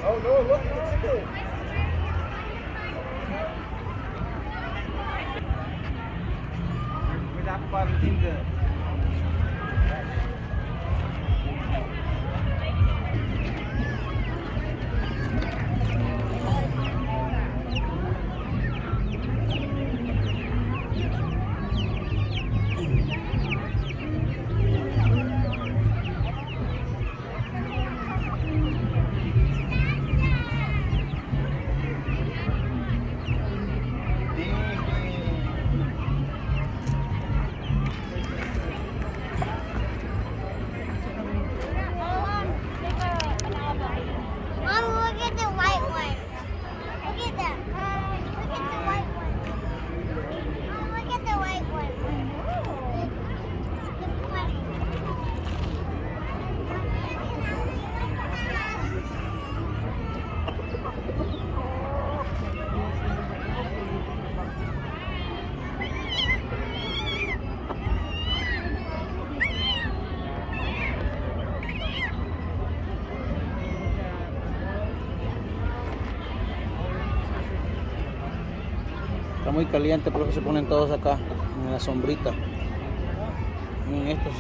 Oh, no, look at the chicken. Without in the... Está muy caliente, por eso se ponen todos acá en la sombrita. Miren estos.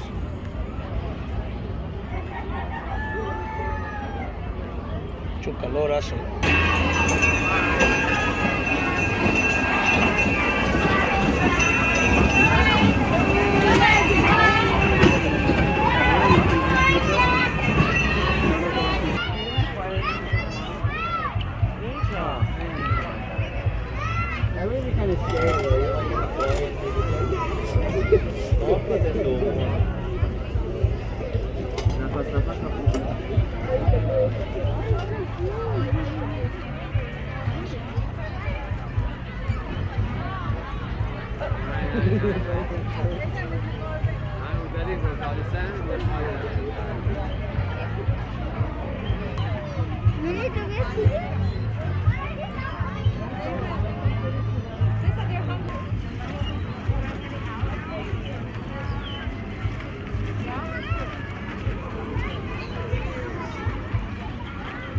Mucho calor hace.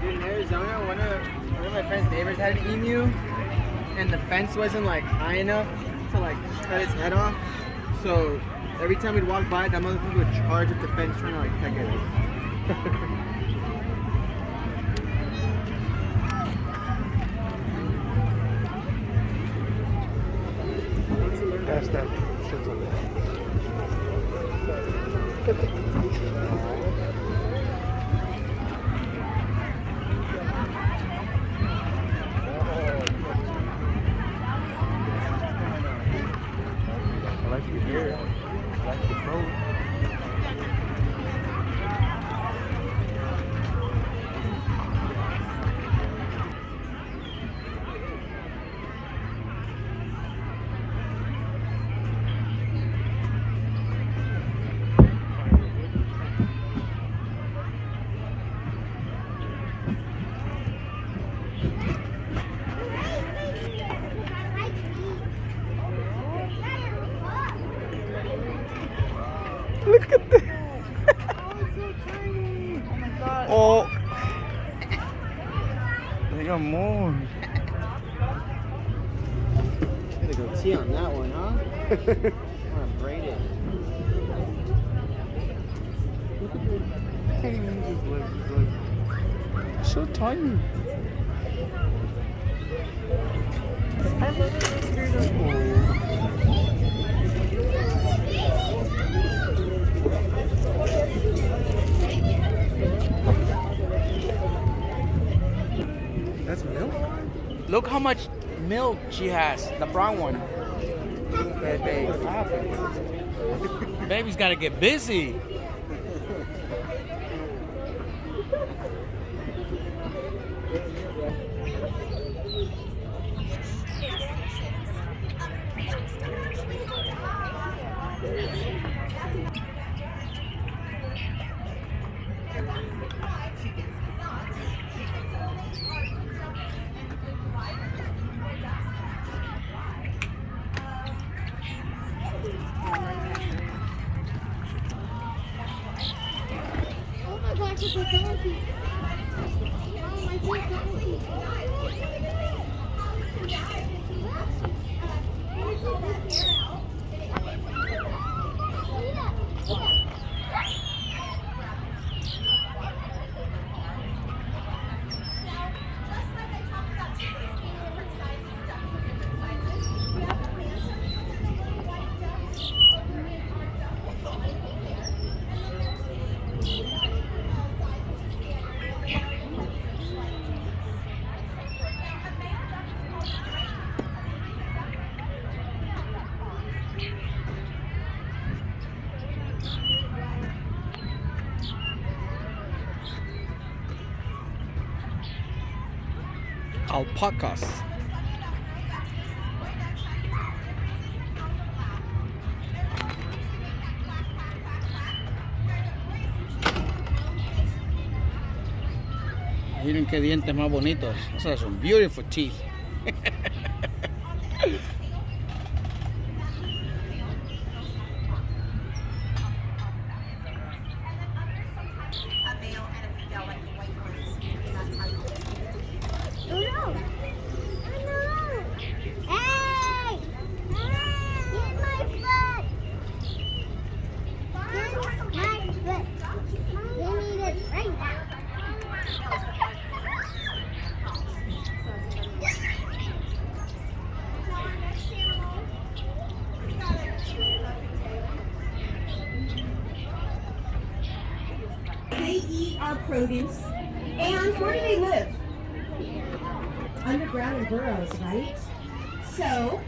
In Arizona, one of my friend's neighbors had an emu, and the fence wasn't like high enough to like cut its head off. So every time we'd walk by, that motherfucker would charge at the fence trying to like peck at it. That's that shit's on there. I like your hair. I like your throat. Look at that. Oh, it's so tiny. Oh my god. Oh. They got more. Gotta go tea on that one, huh? I'm gonna braid it. Look at this. I can't even use his legs. He's like so tiny. I love it. That's milk? Look how much milk she has, the brown one. Baby's gotta get busy. Alpacas. Miren qué dientes más bonitos. Those are some beautiful teeth. They eat our produce. And where do they live? Underground in burrows, right? So,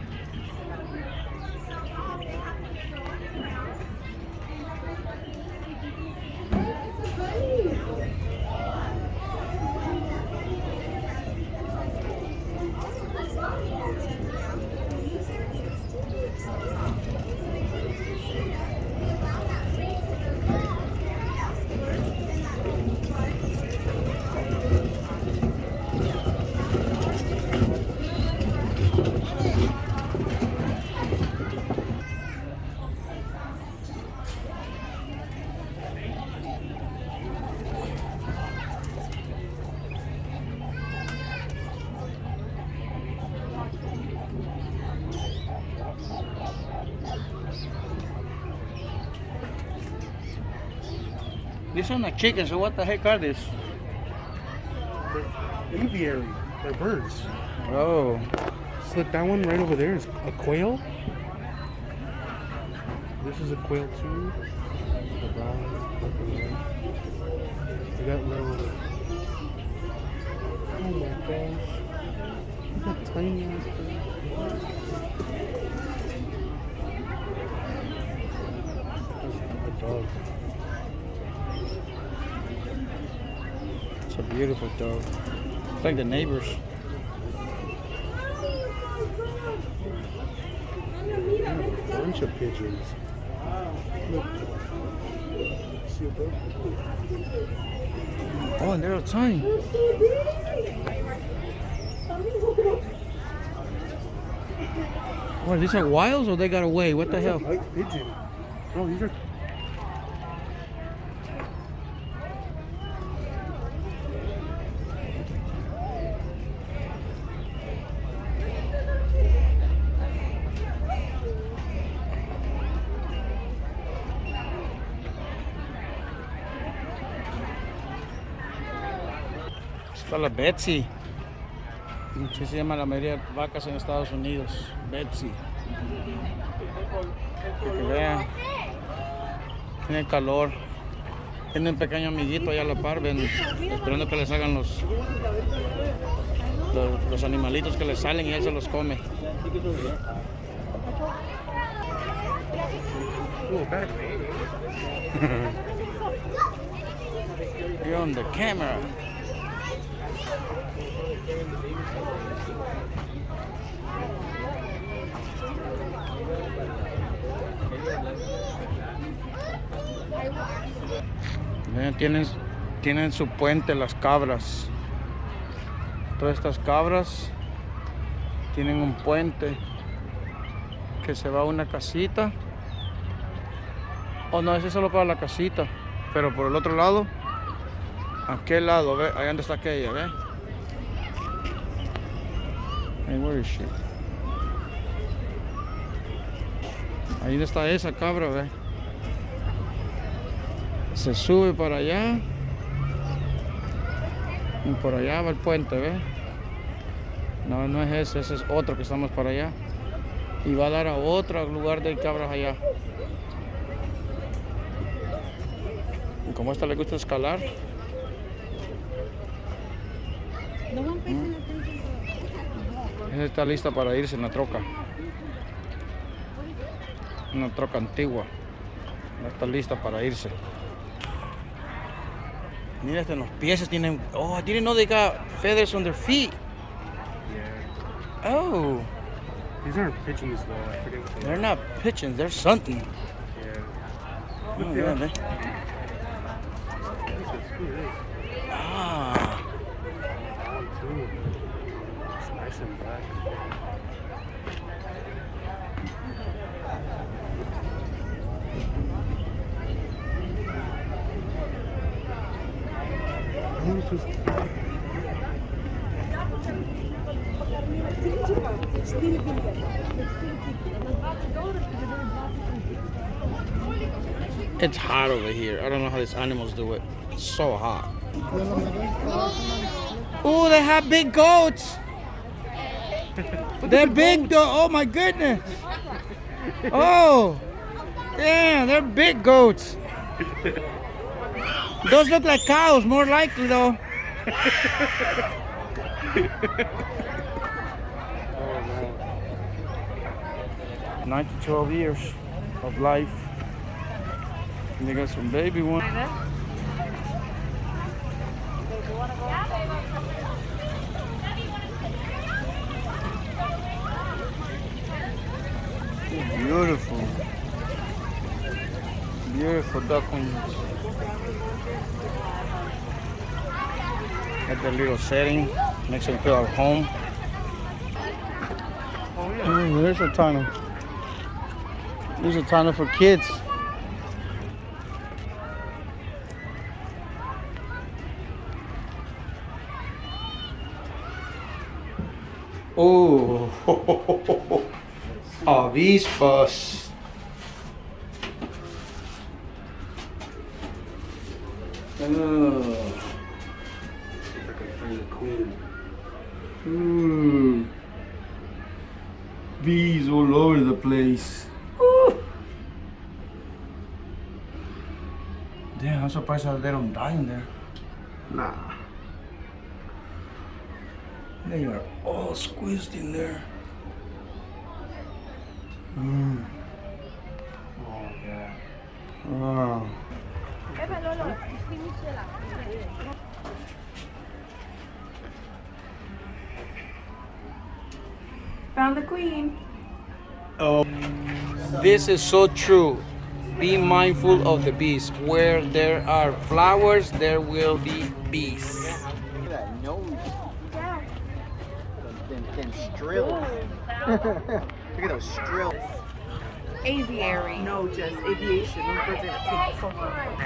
These are not chickens, so what the heck are these? They're aviary. They're birds. Oh, So like that one right over there is a quail. This is a quail too. The brown, purple, red. They got little. Oh my gosh! Look at that tiny ass bird. That's a dog. it's a beautiful dog. It's like the neighbors. A bunch of pigeons. Look. See a bird? Oh, and they're all tiny. What, these are wilds or they got away? What the That's a hell? white pigeon. Oh, these are. Está la Betsy. Así se llama la mayoría de vacas en Estados Unidos. Betsy. Para que vean. Tiene calor. Tiene un pequeño amiguito allá a la par, ven, esperando que le salgan los animalitos que le salen y él se los come. Oh, back. You're on the camera. Vean, tienen su puente las cabras. Todas estas cabras tienen un puente que se va a una casita. Oh no, ese es solo para la casita. Pero por el otro lado, aquel lado, ve, ahí donde está aquella, ve. Hey, where is she? Ahí está esa cabra, ve. Se sube para allá. Y por allá va el puente, ve. No, no es ese es otro que estamos para allá. Y va a dar a otro lugar de cabras allá. Y como a esta le gusta escalar. Esa está lista para irse en la troca. Una troca antigua. Ya está lista para irse. Mira, hasta en los pies tienen. Oh, I didn't know they got feathers on their feet. Yeah. Oh, These aren't pigeons though. I forget what they they're are. not pigeons. They're something. Yeah. Oh, Look yeah, there. they- Who is this? Ah, That one too. It's nice and black. I wonder if it's- it's hot over here. I don't know how these animals do it. It's so hot. Oh, they have big goats. They're big though. Oh my goodness. Oh, damn, they're big goats. Those look like cows, more likely though. Oh man. 9 to 12 years of life. And they got some baby ones. Beautiful. Beautiful ducklings. At the little setting, makes them feel at home. Oh yeah. There's a tunnel. There's a tunnel for kids. Oh, avispas. See if I can find the queen. Bees all over the place. Damn, I'm surprised that they don't die in there. Nah. They are all squeezed in there. Oh yeah. Wow. Found the queen. Oh, this is so true. Be mindful of the bees. Where there are flowers, there will be bees. Look at that nose. Them strills. Look at those strills. Aviary. No, just aviation. Those birds are gonna take the fuck off.